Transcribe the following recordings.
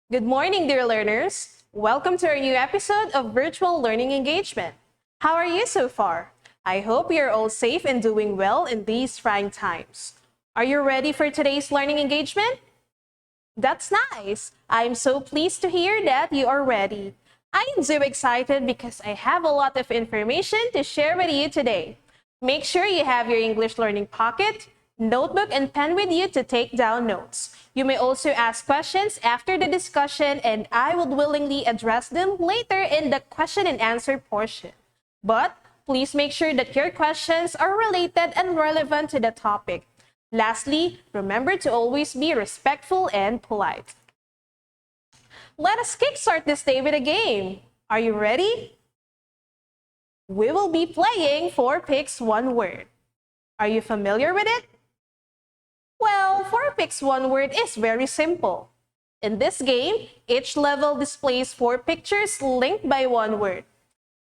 Good morning, dear learners. Welcome to our new episode of Virtual Learning Engagement. How are you so far? I hope you're all safe and doing well in these trying times. Are you ready for today's learning engagement? That's nice. I'm so pleased to hear that you are ready. I am so excited because I have a lot of information to share with you today. Make sure you have your English learning pocket, notebook, and pen with you to take down notes. You may also ask questions after the discussion, and I would willingly address them later in the question and answer portion. But please make sure that your questions are related and relevant to the topic. Lastly, remember to always be respectful and polite. Let us kickstart this day with a game. Are you ready? We will be playing 4 Picks 1 Word. Are you familiar with it? Well, 4 Picks 1 Word is very simple. In this game, each level displays 4 pictures linked by one word.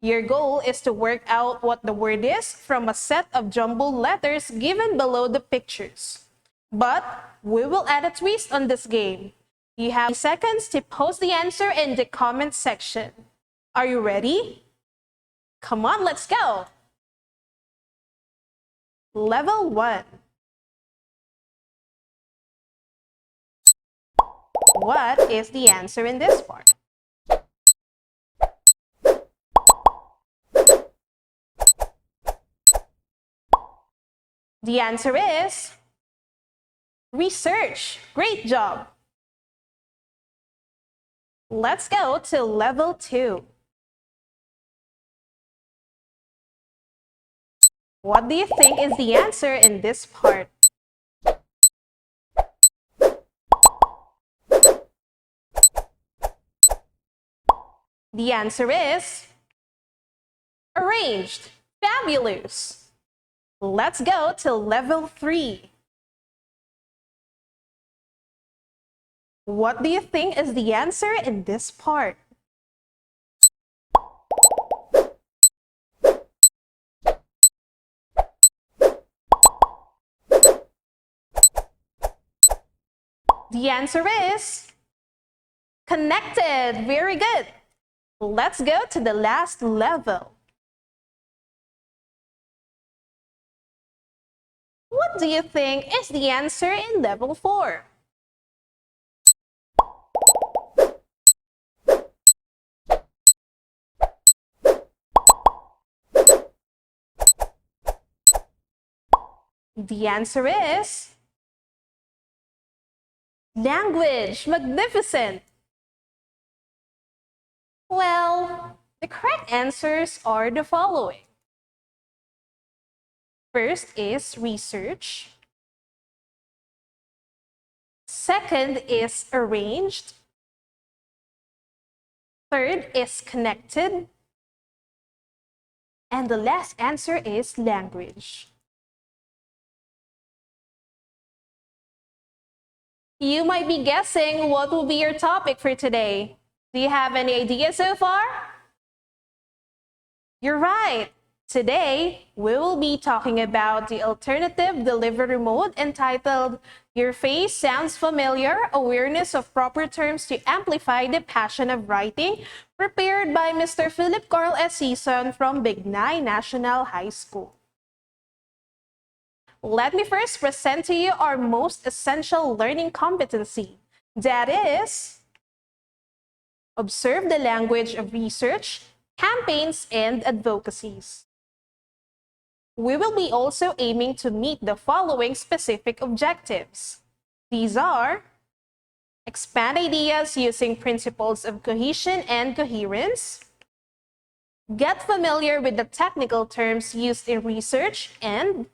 Your goal is to work out what the word is from a set of jumbled letters given below the pictures. But we will add a twist on this game. You have seconds to post the answer in the comment section. Are you ready? Come on, let's go! Level 1. What is the answer in this part? The answer is research. Great job! Let's go to level 2. What do you think is the answer in this part? The answer is arranged. Fabulous! Let's go to level 3. What do you think is the answer in this part? The answer is connected. Very good. Let's go to the last level. What do you think is the answer in level 4? The answer is language. Magnificent! Well, the correct answers are the following. First is research. Second is arranged. Third is connected. And the last answer is language. You might be guessing what will be your topic for today. Do you have any ideas so far? You're right. Today, we will be talking about the alternative delivery mode entitled Your Face Sounds Familiar, Awareness of Proper Terms to Amplify the Passion of Writing, prepared by Mr. Philip Carl S. Season from Bignay National High School. Let me first present to you our most essential learning competency. That is, observe the language of research, campaigns, and advocacies. We will be also aiming to meet the following specific objectives. These are expand ideas using principles of cohesion and coherence, get familiar with the technical terms used in research, and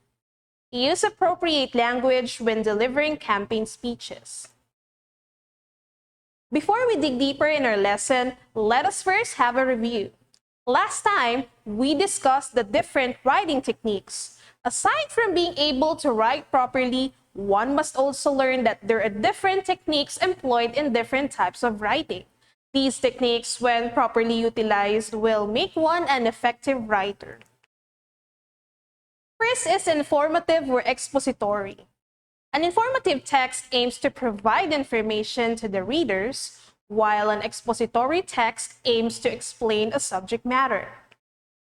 use appropriate language when delivering campaign speeches. Before we dig deeper in our lesson, let us first have a review. Last time, we discussed the different writing techniques. Aside from being able to write properly, one must also learn that there are different techniques employed in different types of writing. These techniques, when properly utilized, will make one an effective writer. First is informative or expository. An informative text aims to provide information to the readers, while an expository text aims to explain a subject matter.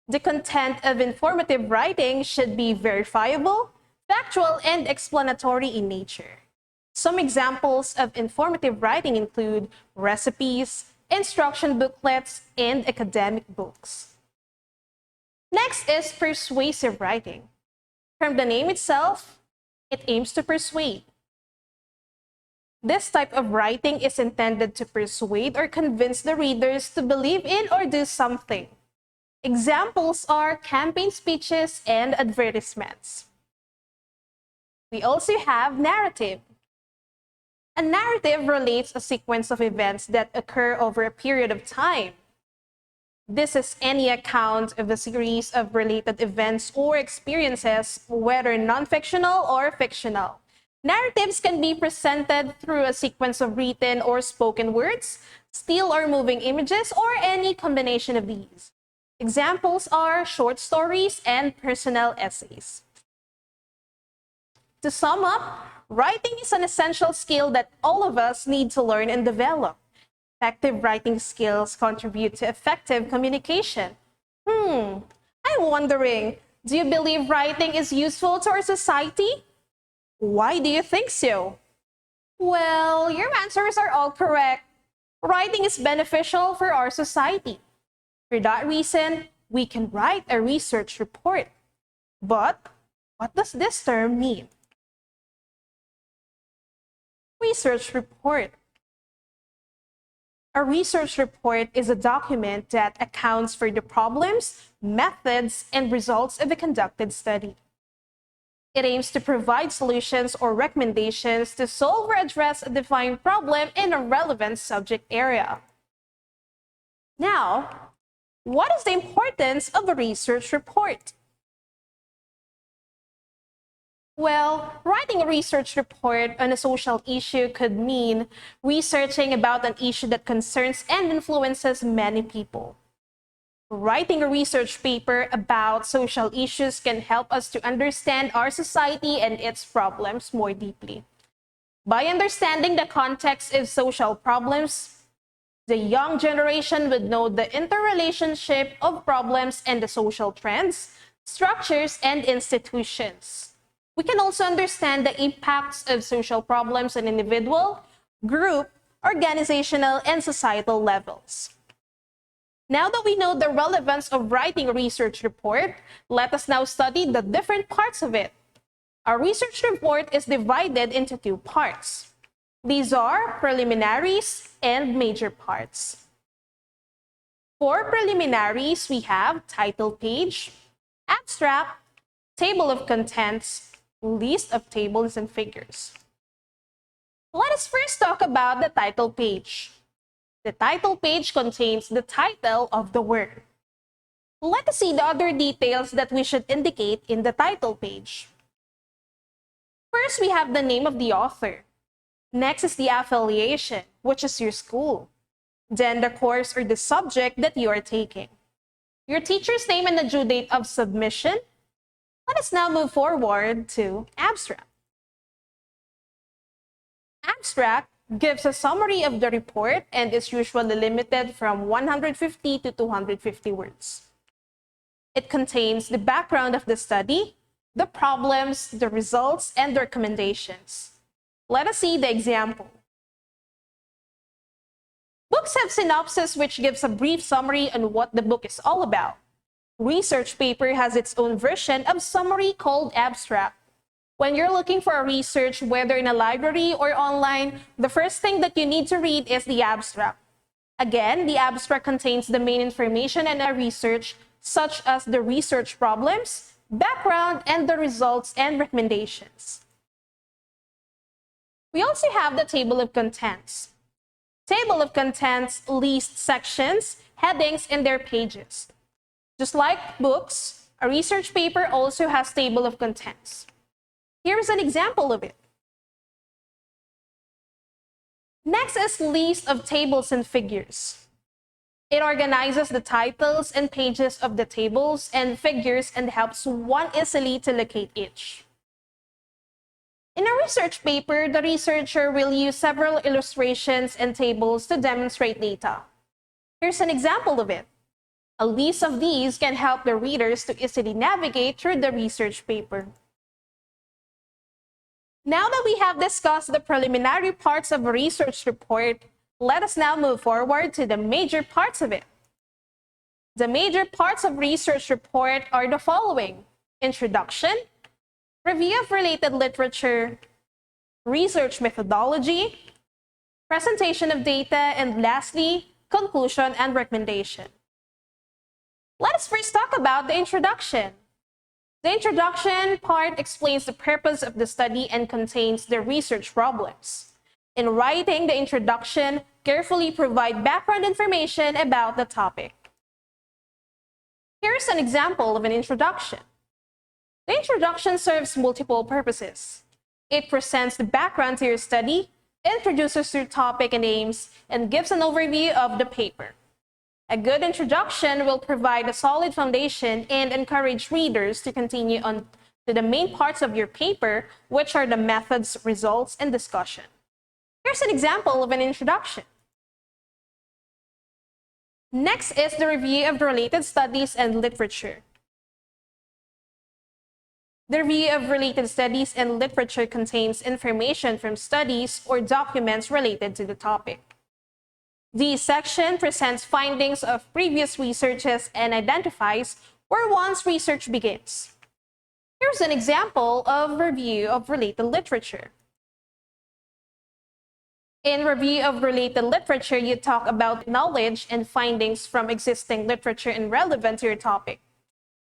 The content of informative writing should be verifiable, factual, and explanatory in nature. Some examples of informative writing include recipes, instruction booklets, and academic books. Next is persuasive writing. From the name itself, it aims to persuade. This type of writing is intended to persuade or convince the readers to believe in or do something. Examples are campaign speeches and advertisements. We also have narrative. A narrative relates a sequence of events that occur over a period of time. This is any account of a series of related events or experiences, whether non-fictional or fictional. Narratives can be presented through a sequence of written or spoken words, still or moving images, or any combination of these. Examples are short stories and personal essays. To sum up, writing is an essential skill that all of us need to learn and develop. Effective writing skills contribute to effective communication. I'm wondering, do you believe writing is useful to our society? Why do you think so? Well, your answers are all correct. Writing is beneficial for our society. For that reason, we can write a research report. But what does this term mean? Research report. A research report is a document that accounts for the problems, methods, and results of a conducted study. It aims to provide solutions or recommendations to solve or address a defined problem in a relevant subject area. Now, what is the importance of a research report? Well, writing a research report on a social issue could mean researching about an issue that concerns and influences many people. Writing a research paper about social issues can help us to understand our society and its problems more deeply. By understanding the context of social problems, the young generation would know the interrelationship of problems and the social trends, structures, and institutions. We can also understand the impacts of social problems on individual, group, organizational, and societal levels. Now that we know the relevance of writing a research report, let us now study the different parts of it. Our research report is divided into two parts. These are preliminaries and major parts. For preliminaries, we have title page, abstract, table of contents, list of tables and figures. Let us first talk about the title page. The title page contains the title of the work. Let us see the other details that we should indicate in the title page. First, we have the name of the author. Next is the affiliation, which is your school. Then the course or the subject that you are taking. Your teacher's name and the due date of submission. Let us now move forward to abstract. Abstract gives a summary of the report and is usually limited from 150 to 250 words. It contains the background of the study, the problems, the results, and the recommendations. Let us see the example. Books have synopsis, which gives a brief summary on what the book is all about. Research paper has its own version of summary called abstract. When you're looking for a research, whether in a library or online, the first thing that you need to read is the abstract. Again, the abstract contains the main information in a research, such as the research problems, background, and the results and recommendations. We also have the table of contents. Table of contents lists sections, headings, and their pages. Just like books, a research paper also has table of contents. Here's an example of it. Next is list of tables and figures. It organizes the titles and pages of the tables and figures and helps one easily to locate each. In a research paper, the researcher will use several illustrations and tables to demonstrate data. Here's an example of it. A list of these can help the readers to easily navigate through the research paper. Now that we have discussed the preliminary parts of a research report, let us now move forward to the major parts of it. The major parts of research report are the following: introduction, review of related literature, research methodology, presentation of data, and lastly, conclusion and recommendation. Let us first talk about the introduction. The introduction part explains the purpose of the study and contains the research problems. In writing the introduction, carefully provide background information about the topic. Here's an example of an introduction. The introduction serves multiple purposes. It presents the background to your study, introduces your topic and aims, and gives an overview of the paper. A good introduction will provide a solid foundation and encourage readers to continue on to the main parts of your paper, which are the methods, results, and discussion. Here's an example of an introduction. Next is the review of related studies and literature. The review of related studies and literature contains information from studies or documents related to the topic. This section presents findings of previous researches and identifies where one's research begins. Here's an example of review of related literature. In review of related literature, you talk about knowledge and findings from existing literature and relevant to your topic.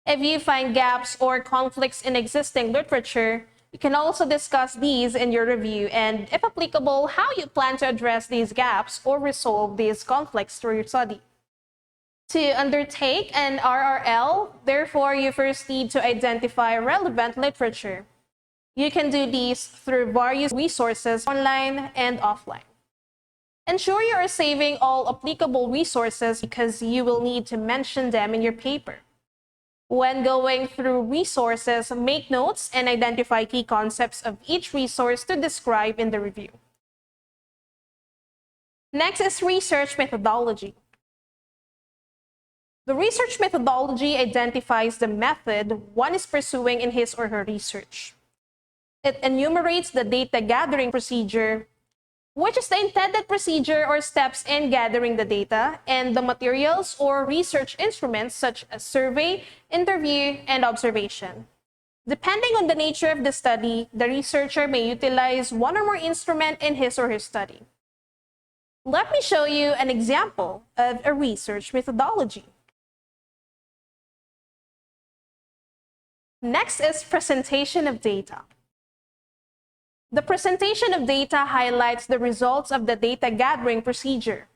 If you find gaps or conflicts in existing literature, you can also discuss these in your review and, if applicable, how you plan to address these gaps or resolve these conflicts through your study. To undertake an RRL, therefore, you first need to identify relevant literature. You can do these through various resources, online and offline. Ensure you are saving all applicable resources because you will need to mention them in your paper. When going through resources, make notes and identify key concepts of each resource to describe in the review. Next is research methodology. The research methodology identifies the method one is pursuing in his or her research. It enumerates the data gathering procedure, which is the intended procedure or steps in gathering the data, and the materials or research instruments such as survey, interview, and observation. Depending on the nature of the study, the researcher may utilize one or more instruments in his or her study. Let me show you an example of a research methodology. Next is presentation of data. The presentation of data highlights the results of the data gathering procedure.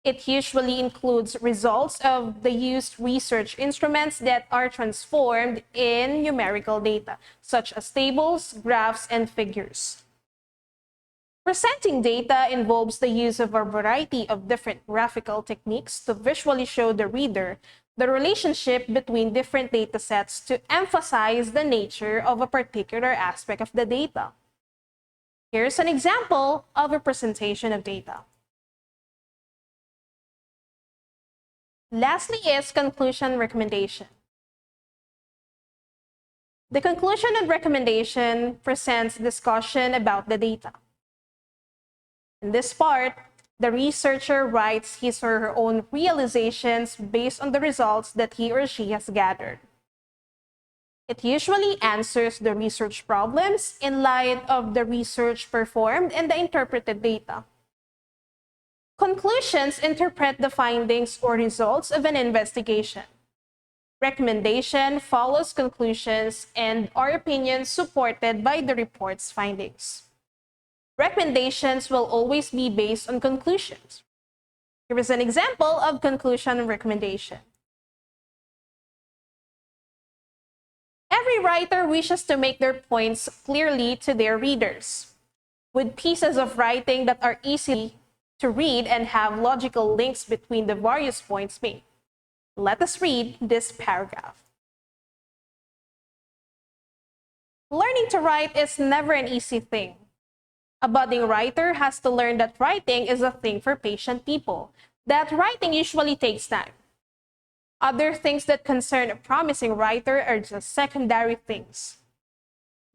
It usually includes results of the used research instruments that are transformed in numerical data, such as tables, graphs, and figures. Presenting data involves the use of a variety of different graphical techniques to visually show the reader the relationship between different data sets to emphasize the nature of a particular aspect of the data. Here's an example of a presentation of data. Lastly is conclusion recommendation. The conclusion and recommendation presents discussion about the data. In this part, the researcher writes his or her own realizations based on the results that he or she has gathered. It usually answers the research problems in light of the research performed and the interpreted data. Conclusions interpret the findings or results of an investigation. Recommendation follows conclusions and are opinions supported by the report's findings. Recommendations will always be based on conclusions. Here is an example of conclusion and recommendation. Every writer wishes to make their points clearly to their readers. With pieces of writing that are easy to read and have logical links between the various points made. Let us read this paragraph. Learning to write is never an easy thing. A budding writer has to learn that writing is a thing for patient people, that writing usually takes time. Other things that concern a promising writer are just secondary things.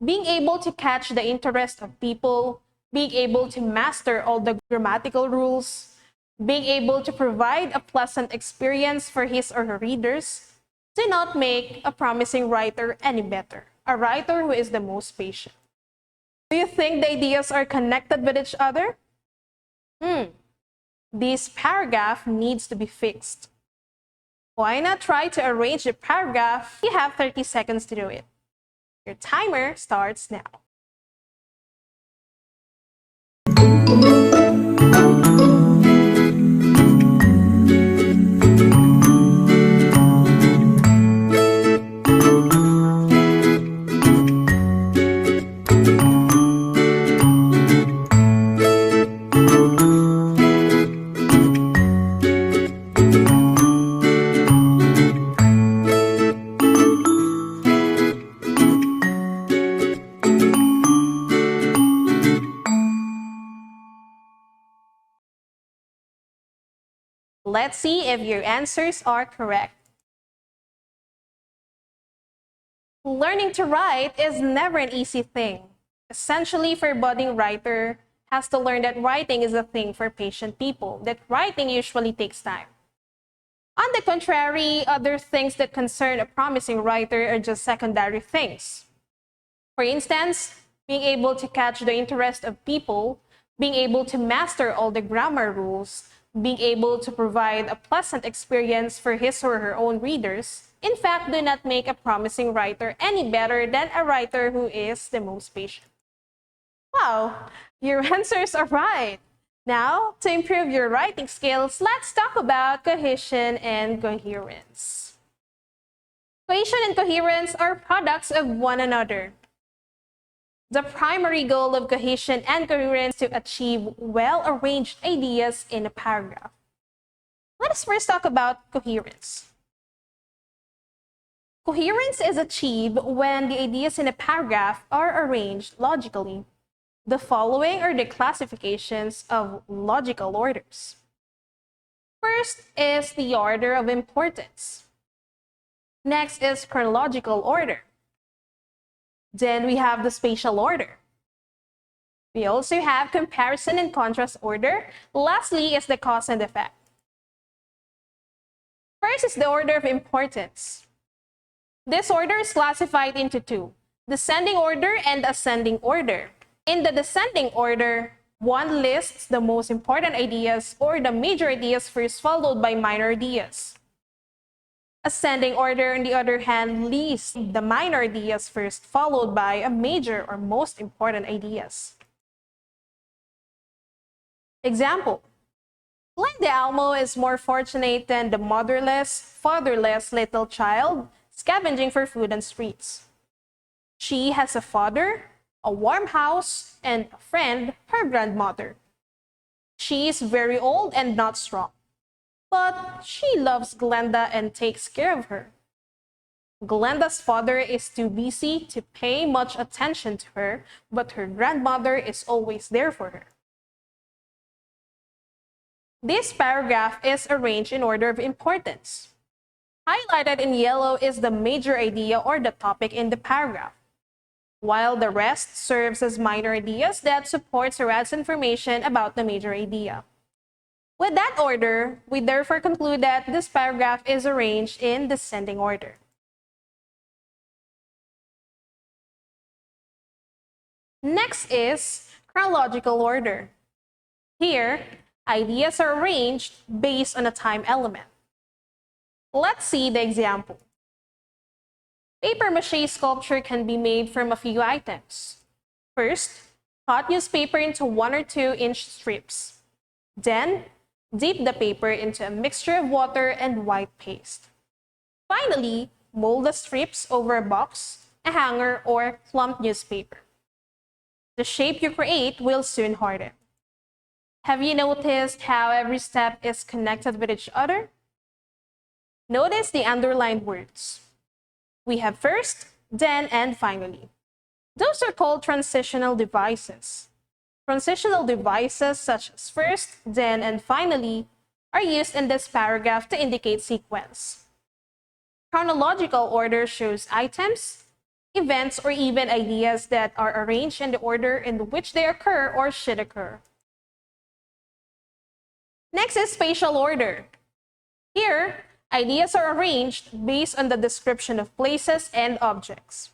Being able to catch the interest of people, being able to master all the grammatical rules, being able to provide a pleasant experience for his or her readers, do not make a promising writer any better, a writer who is the most patient. Do you think the ideas are connected with each other? This paragraph needs to be fixed. Why not try to arrange the paragraph? You have 30 seconds to do it. Your timer starts now. Let's see if your answers are correct. Learning to write is never an easy thing. Essentially, for a budding writer has to learn that writing is a thing for patient people, that writing usually takes time. On the contrary, other things that concern a promising writer are just secondary things. For instance, being able to catch the interest of people, being able to master all the grammar rules, being able to provide a pleasant experience for his or her own readers, in fact, do not make a promising writer any better than a writer who is the most patient. Wow, your answers are right. Now, to improve your writing skills, let's talk about cohesion and coherence. Cohesion and coherence are products of one another. The primary goal of cohesion and coherence is to achieve well-arranged ideas in a paragraph. Let us first talk about coherence. Coherence is achieved when the ideas in a paragraph are arranged logically. The following are the classifications of logical orders. First is the order of importance. Next is chronological order. Then we have the spatial order. We also have comparison and contrast order. Lastly is the cause and effect. First is the order of importance. This order is classified into two, descending order and ascending order. In the descending order, one lists the most important ideas or the major ideas first, followed by minor ideas. Ascending order, on the other hand, lists the minor ideas first, followed by a major or most important ideas. Example: Glenda Almo is more fortunate than the motherless, fatherless little child scavenging for food on streets. She has a father, a warm house, and a friend, her grandmother. She is very old and not strong, but she loves Glenda and takes care of her. Glenda's father is too busy to pay much attention to her, but her grandmother is always there for her. This paragraph is arranged in order of importance. Highlighted in yellow is the major idea or the topic in the paragraph, while the rest serves as minor ideas that supports or adds information about the major idea. With that order, we therefore conclude that this paragraph is arranged in descending order. Next is chronological order. Here, ideas are arranged based on a time element. Let's see the example. Paper-mache sculpture can be made from a few items. First, cut newspaper into 1 or 2 inch strips. Then, dip the paper into a mixture of water and white paste. Finally, mold the strips over a box, a hanger, or clumped newspaper. The shape you create will soon harden. Have you noticed how every step is connected with each other? Notice the underlined words. We have first, then, and finally. Those are called transitional devices. Transitional devices such as first, then, and finally are used in this paragraph to indicate sequence. Chronological order shows items, events, or even ideas that are arranged in the order in which they occur or should occur. Next is spatial order. Here, ideas are arranged based on the description of places and objects.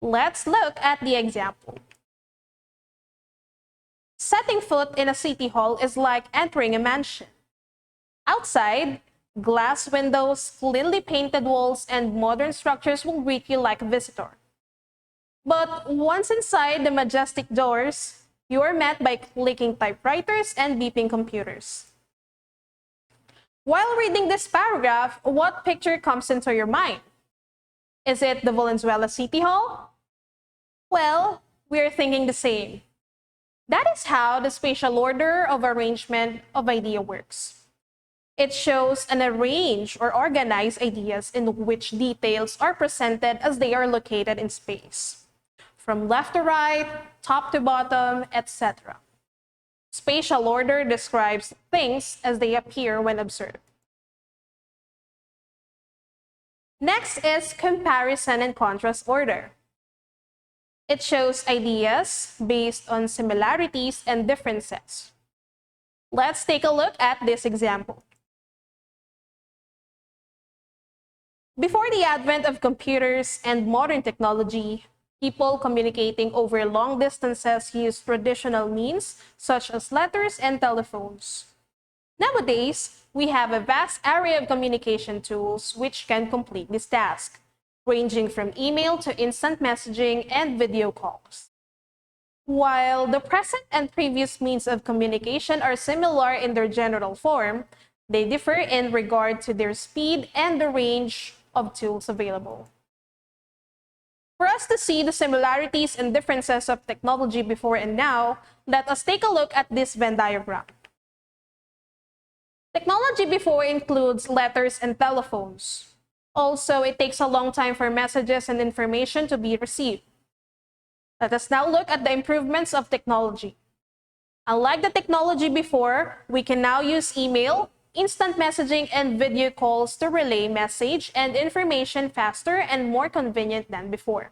Let's look at the example. Setting foot in a city hall is like entering a mansion. Outside, glass windows, cleanly painted walls, and modern structures will greet you like a visitor. But once inside the majestic doors, you are met by clicking typewriters and beeping computers. While reading this paragraph, what picture comes into your mind? Is it the Valenzuela City Hall? Well, we're thinking the same. That is how the spatial order of arrangement of idea works. It shows an arranged or organized ideas in which details are presented as they are located in space, from left to right, top to bottom, etc. Spatial order describes things as they appear when observed. Next is comparison and contrast order. It shows ideas based on similarities and differences. Let's take a look at this example. Before the advent of computers and modern technology, people communicating over long distances used traditional means such as letters and telephones. Nowadays, we have a vast array of communication tools which can complete this task, ranging from email to instant messaging and video calls. While the present and previous means of communication are similar in their general form, they differ in regard to their speed and the range of tools available. For us to see the similarities and differences of technology before and now, let us take a look at this Venn diagram. Technology before includes letters and telephones. Also, it takes a long time for messages and information to be received. Let us now look at the improvements of technology. Unlike the technology before, we can now use email, instant messaging, and video calls to relay message and information faster and more convenient than before.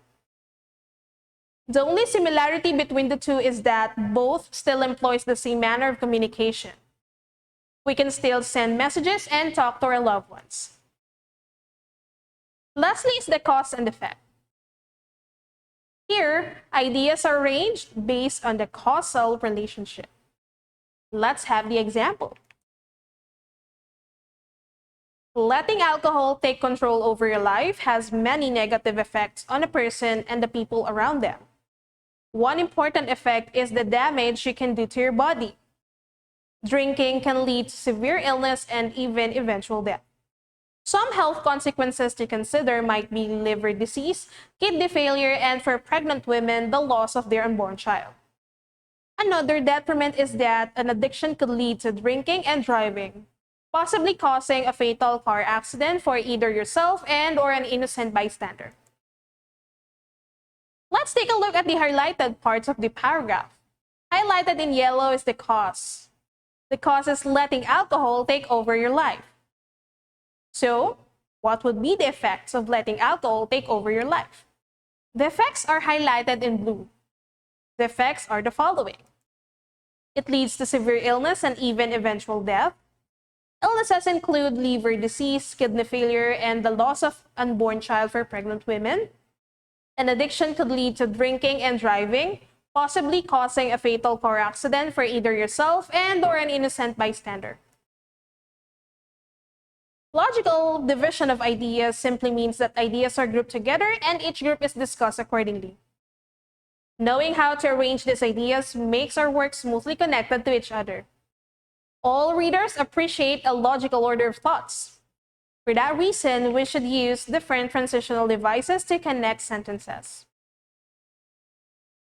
The only similarity between the two is that both still employs the same manner of communication. We can still send messages and talk to our loved ones. Lastly is the cause and effect. Here, ideas are arranged based on the causal relationship. Let's have the example. Letting alcohol take control over your life has many negative effects on a person and the people around them. One important effect is the damage you can do to your body. Drinking can lead to severe illness and even eventual death. Some health consequences to consider might be liver disease, kidney failure, and for pregnant women, the loss of their unborn child. Another detriment is that an addiction could lead to drinking and driving, possibly causing a fatal car accident for either yourself and/or an innocent bystander. Let's take a look at the highlighted parts of the paragraph. Highlighted in yellow is the cause. The cause is letting alcohol take over your life. So, what would be the effects of letting alcohol take over your life? The effects are highlighted in blue. The effects are the following. It leads to severe illness and even eventual death. Illnesses include liver disease, kidney failure, and the loss of unborn child for pregnant women. An addiction could lead to drinking and driving, possibly causing a fatal car accident for either yourself and/or an innocent bystander. Logical division of ideas simply means that ideas are grouped together and each group is discussed accordingly. Knowing how to arrange these ideas makes our work smoothly connected to each other. All readers appreciate a logical order of thoughts. For that reason, we should use different transitional devices to connect sentences.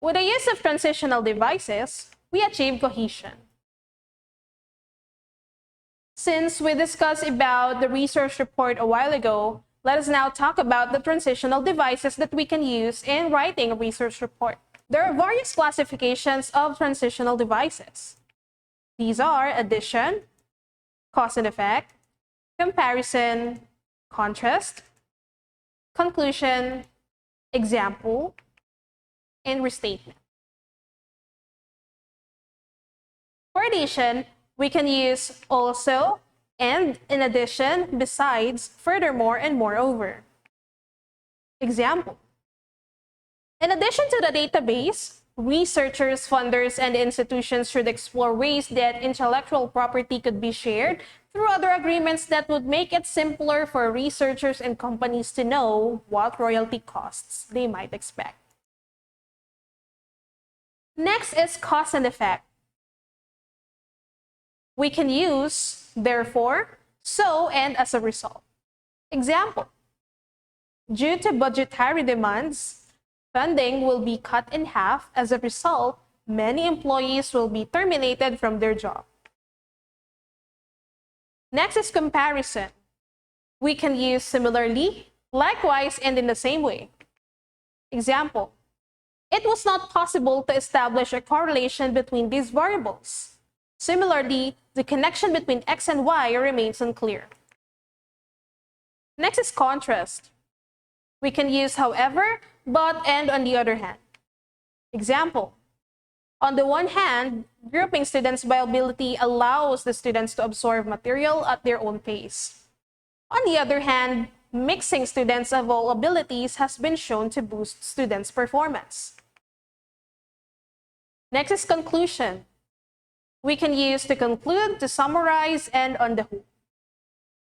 With the use of transitional devices, we achieve cohesion. Since we discussed about the research report a while ago, Let us now talk about the transitional devices that we can use in writing a research report. There are various classifications of transitional devices. These are addition, cause and effect, comparison, contrast, conclusion, example, and restatement. For addition, we can use also, and, in addition, besides, furthermore, and moreover. Example. In addition to the database, researchers, funders, and institutions should explore ways that intellectual property could be shared through other agreements that would make it simpler for researchers and companies to know what royalty costs they might expect. Next is cause and effect. We can use therefore, so, and as a result. Example. Due to budgetary demands, funding will be cut in half. As a result, many employees will be terminated from their job. Next is comparison. We can use similarly, likewise, and in the same way. Example. It was not possible to establish a correlation between these variables. Similarly, the connection between X and Y remains unclear. Next is contrast. We can use however, but, and on the other hand. Example. On the one hand, grouping students by ability allows the students to absorb material at their own pace. On the other hand, mixing students of all abilities has been shown to boost students' performance. Next is conclusion. We can use to conclude, to summarize, and on the whole.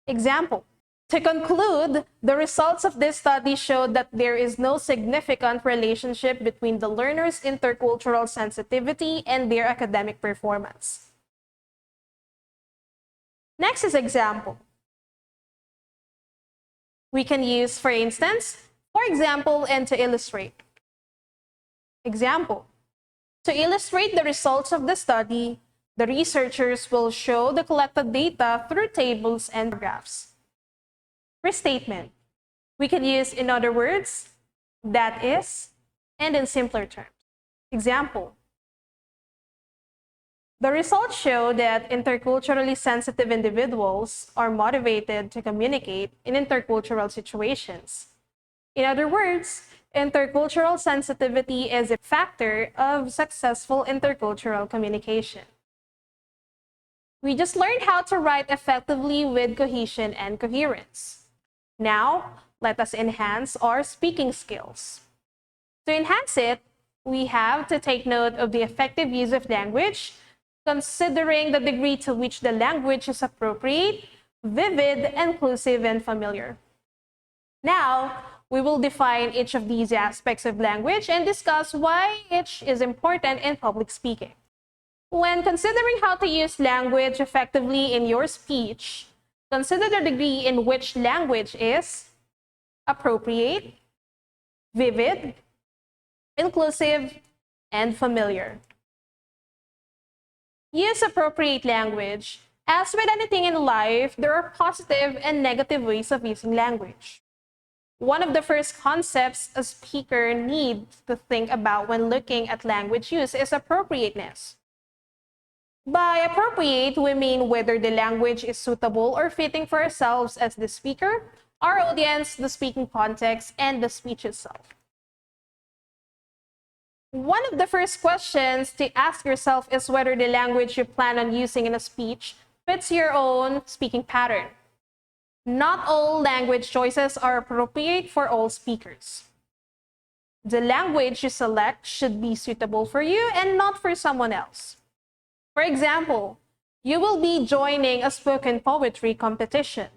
Example. To conclude, the results of this study showed that there is no significant relationship between the learner's intercultural sensitivity and their academic performance. Next is example. We can use, for instance, for example, and to illustrate. Example. To illustrate the results of the study, the researchers will show the collected data through tables and graphs. Restatement. We can use in other words, that is, and in simpler terms. Example. The results show that interculturally sensitive individuals are motivated to communicate in intercultural situations. In other words, intercultural sensitivity is a factor of successful intercultural communication. We just learned how to write effectively with cohesion and coherence. Now, let us enhance our speaking skills. To enhance it, we have to take note of the effective use of language, considering the degree to which the language is appropriate, vivid, inclusive, and familiar. Now, we will define each of these aspects of language and discuss why each is important in public speaking. When considering how to use language effectively in your speech, consider the degree in which language is appropriate, vivid, inclusive, and familiar. Use appropriate language. As with anything in life, there are positive and negative ways of using language. One of the first concepts a speaker needs to think about when looking at language use is appropriateness. By appropriate, we mean whether the language is suitable or fitting for ourselves as the speaker, our audience, the speaking context, and the speech itself. One of the first questions to ask yourself is whether the language you plan on using in a speech fits your own speaking pattern. Not all language choices are appropriate for all speakers. The language you select should be suitable for you and not for someone else. For example, you will be joining a spoken poetry competition.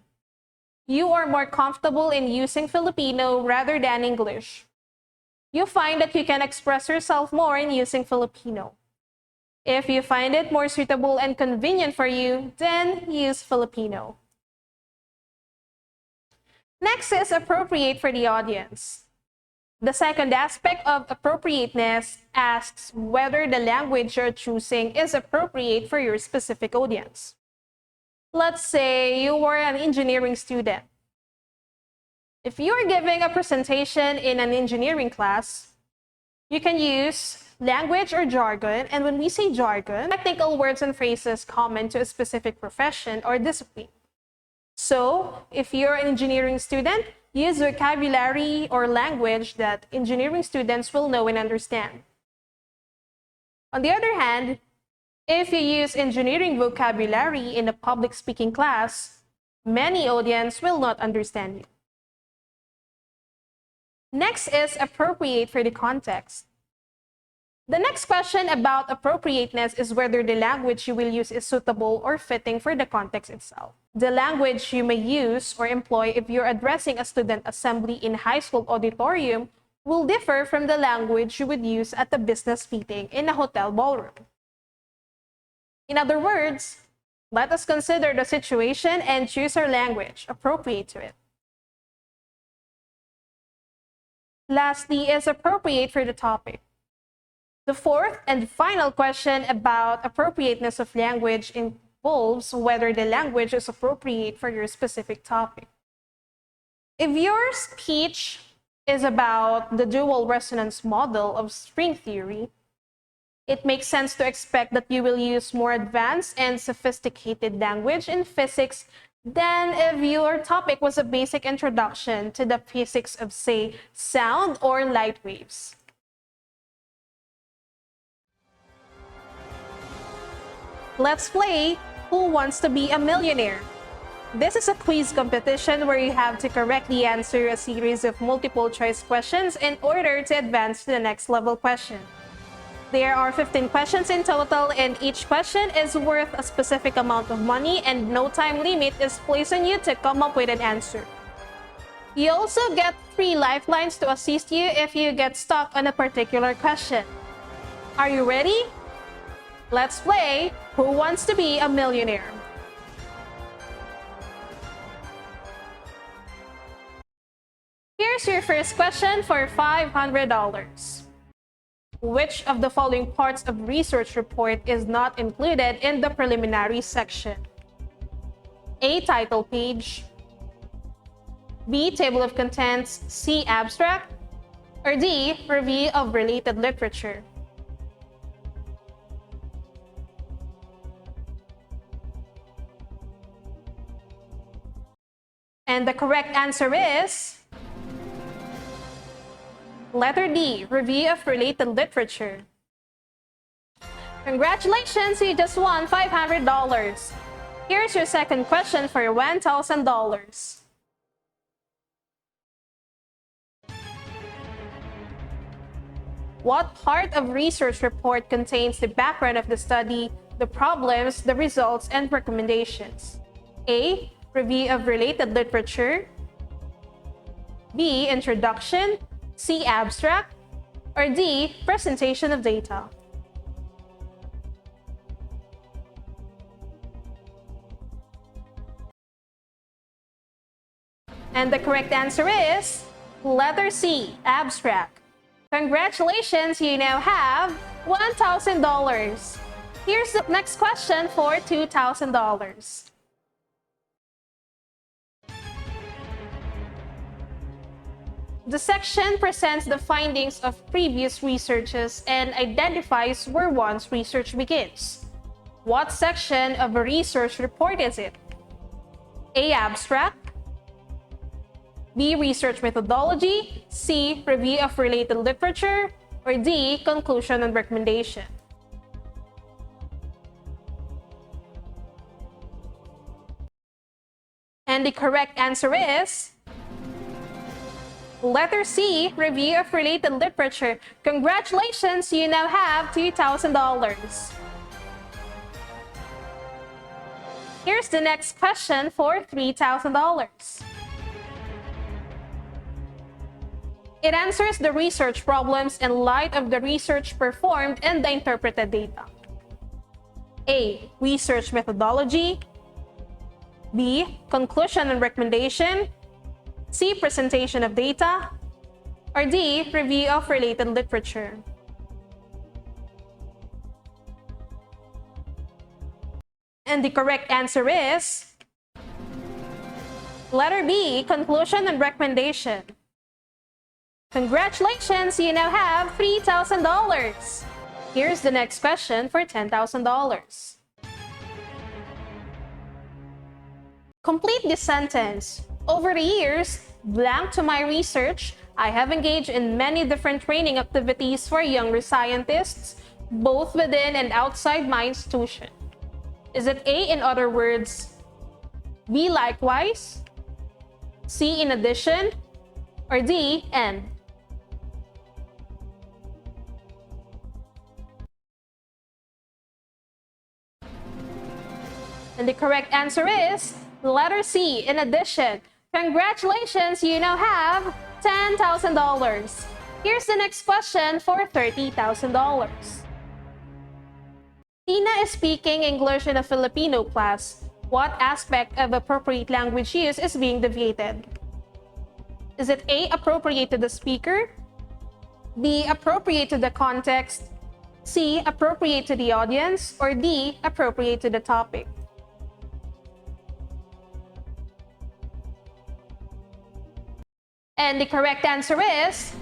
You are more comfortable in using Filipino rather than English. You find that you can express yourself more in using Filipino. If you find it more suitable and convenient for you, then use Filipino. Next is appropriate for the audience. The second aspect of appropriateness asks whether the language you're choosing is appropriate for your specific audience. Let's say you were an engineering student. If you are giving a presentation in an engineering class, you can use language or jargon, and when we say jargon, technical words and phrases common to a specific profession or discipline. So, if you're an engineering student, use vocabulary or language that engineering students will know and understand. On the other hand, if you use engineering vocabulary in a public speaking class, many audience will not understand you. Next is appropriate for the context. The next question about appropriateness is whether the language you will use is suitable or fitting for the context itself. The language you may use or employ if you're addressing a student assembly in high school auditorium will differ from the language you would use at a business meeting in a hotel ballroom. In other words, let us consider the situation and choose our language appropriate to it. Lastly is appropriate for the topic. The fourth and final question about appropriateness of language involves whether the language is appropriate for your specific topic. If your speech is about the dual resonance model of string theory, it makes sense to expect that you will use more advanced and sophisticated language in physics than if your topic was a basic introduction to the physics of, say, sound or light waves. Let's play Who Wants to Be a Millionaire? This is a quiz competition where you have to correctly answer a series of multiple choice questions in order to advance to the next level question. There are 15 questions in total, and each question is worth a specific amount of money, and no time limit is placed on you to come up with an answer. You also get 3 lifelines to assist you if you get stuck on a particular question. Are you ready? Let's play Who Wants to Be a Millionaire? Here's your first question for $500. Which of the following parts of research report is not included in the preliminary section? A. Title page, B. Table of contents, C. Abstract, or D. Review of related literature? And the correct answer is letter D, Review of Related Literature. Congratulations, you just won $500. Here's your second question for $1,000. What part of research report contains the background of the study, the problems, the results, and recommendations? A. Review of related literature, B. Introduction, C. Abstract, or D. Presentation of data? And the correct answer is letter C. Abstract. Congratulations, you now have $1,000. Here's the next question for $2,000. The section presents the findings of previous researches and identifies where one's research begins. What section of a research report is it? A. Abstract, B. Research methodology, C. Review of related literature, or D. Conclusion and recommendation? And the correct answer is letter C, Review of Related Literature. Congratulations, you now have $2,000. Here's the next question for $3,000. It answers the research problems in light of the research performed and the interpreted data. A. Research methodology, B. Conclusion and recommendation, C. Presentation of data, or D. Review of related literature? And the correct answer is Letter B, conclusion and recommendation. Congratulations, you now have $3,000. Here's the next question for $10,000. Complete this sentence. Over the years, blank to my research, I have engaged in many different training activities for younger scientists, both within and outside my institution. Is it A, in other words, B, likewise, C, in addition, or D, and? And the correct answer is letter C, in addition. Congratulations, you now have $10,000. Here's the next question for $30,000. Tina is speaking English in a Filipino class. What aspect of appropriate language use is being deviated? Is it A, appropriate to the speaker, B, appropriate to the context, C, appropriate to the audience, or D, appropriate to the topic? And the correct answer is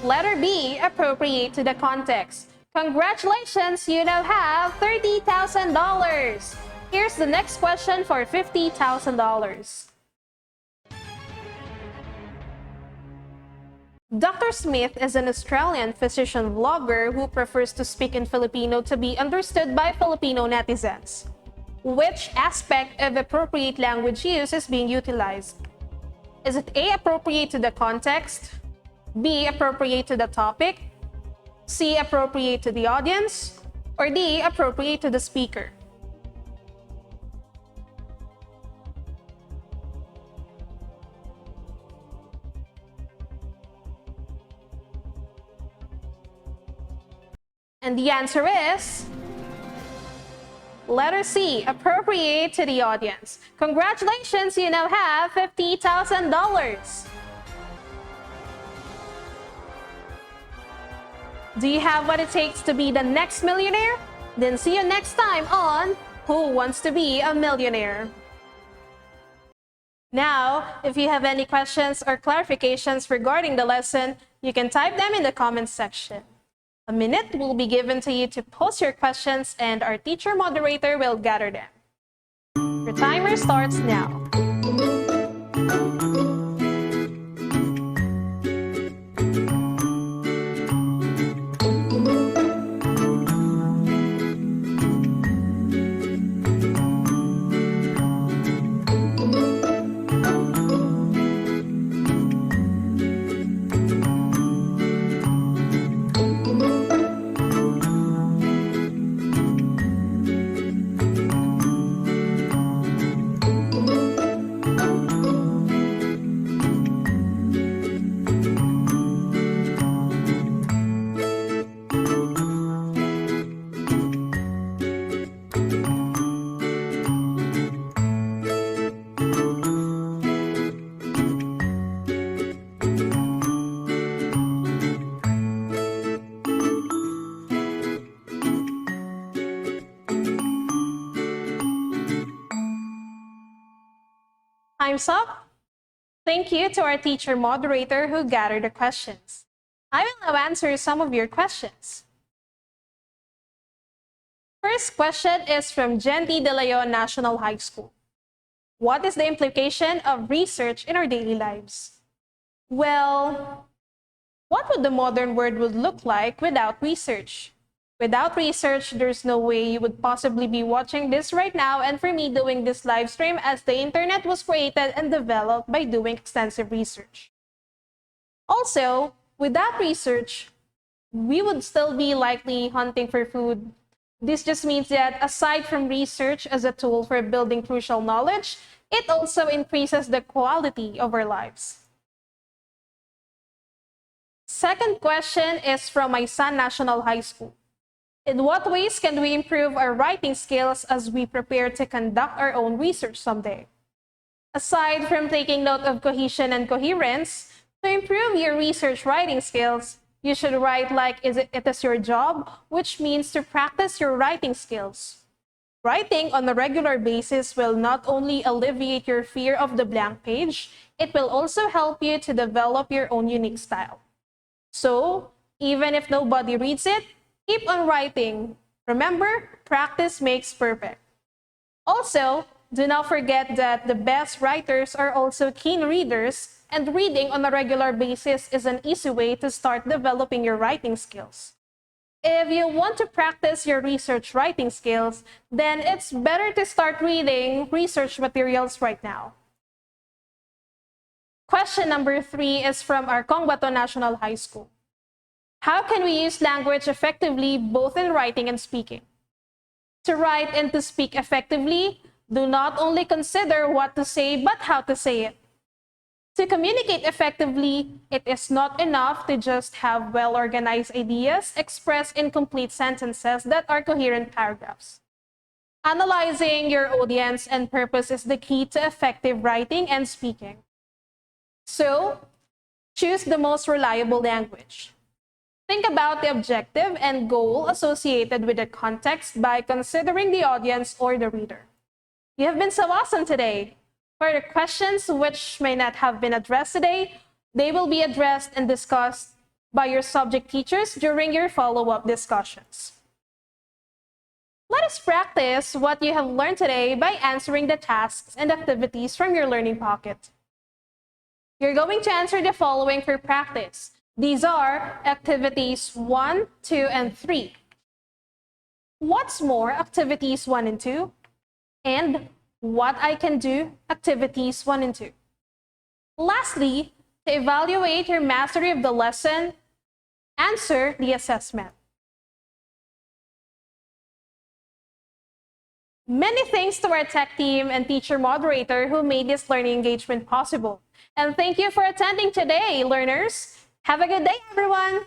letter B, appropriate to the context. Congratulations, you now have $30,000. Here's the next question for $50,000. Dr. Smith is an Australian physician vlogger who prefers to speak in Filipino to be understood by Filipino netizens. Which aspect of appropriate language use is being utilized? Is it A, appropriate to the context, B, appropriate to the topic, C, appropriate to the audience, or D, appropriate to the speaker? And the answer is letter C, appropriate to the audience. Congratulations, you now have $50,000. Do you have what it takes to be the next millionaire? Then see you next time on Who Wants to Be a Millionaire? Now, if you have any questions or clarifications regarding the lesson, you can type them in the comments section. A minute will be given to you to post your questions and our teacher moderator will gather them. Your timer starts now. Time's up. Thank you to our teacher moderator who gathered the questions. I will now answer some of your questions. First question is from Jendy De Leon National High School. What is the implication of research in our daily lives? Well, what would the modern world would look like without research? Without research, there's no way you would possibly be watching this right now and for me doing this live stream, as the internet was created and developed by doing extensive research. Also, without research, we would still be likely hunting for food. This just means that aside from research as a tool for building crucial knowledge, it also increases the quality of our lives. Second question is from my son National High School. In what ways can we improve our writing skills as we prepare to conduct our own research someday? Aside from taking note of cohesion and coherence, to improve your research writing skills, you should write like it is your job, which means to practice your writing skills. Writing on a regular basis will not only alleviate your fear of the blank page, it will also help you to develop your own unique style. So, even if nobody reads it, keep on writing. Remember, practice makes perfect. Also, do not forget that the best writers are also keen readers, and reading on a regular basis is an easy way to start developing your writing skills. If you want to practice your research writing skills, then it's better to start reading research materials right now. Question number 3 is from our Congbato National High School. How can we use language effectively both in writing and speaking? To write and to speak effectively, do not only consider what to say, but how to say it. To communicate effectively, it is not enough to just have well-organized ideas expressed in complete sentences that are coherent paragraphs. Analyzing your audience and purpose is the key to effective writing and speaking. So, choose the most reliable language. Think about the objective and goal associated with the context by considering the audience or the reader. You have been so awesome today. For the questions which may not have been addressed today, they will be addressed and discussed by your subject teachers during your follow-up discussions. Let us practice what you have learned today by answering the tasks and activities from your learning pocket. You're going to answer the following for practice. These are activities 1, 2, and 3. What's more, activities 1 and 2, and what I can do, activities 1 and 2. Lastly, to evaluate your mastery of the lesson, answer the assessment. Many thanks to our tech team and teacher moderator who made this learning engagement possible. And thank you for attending today, learners. Have a good day, everyone.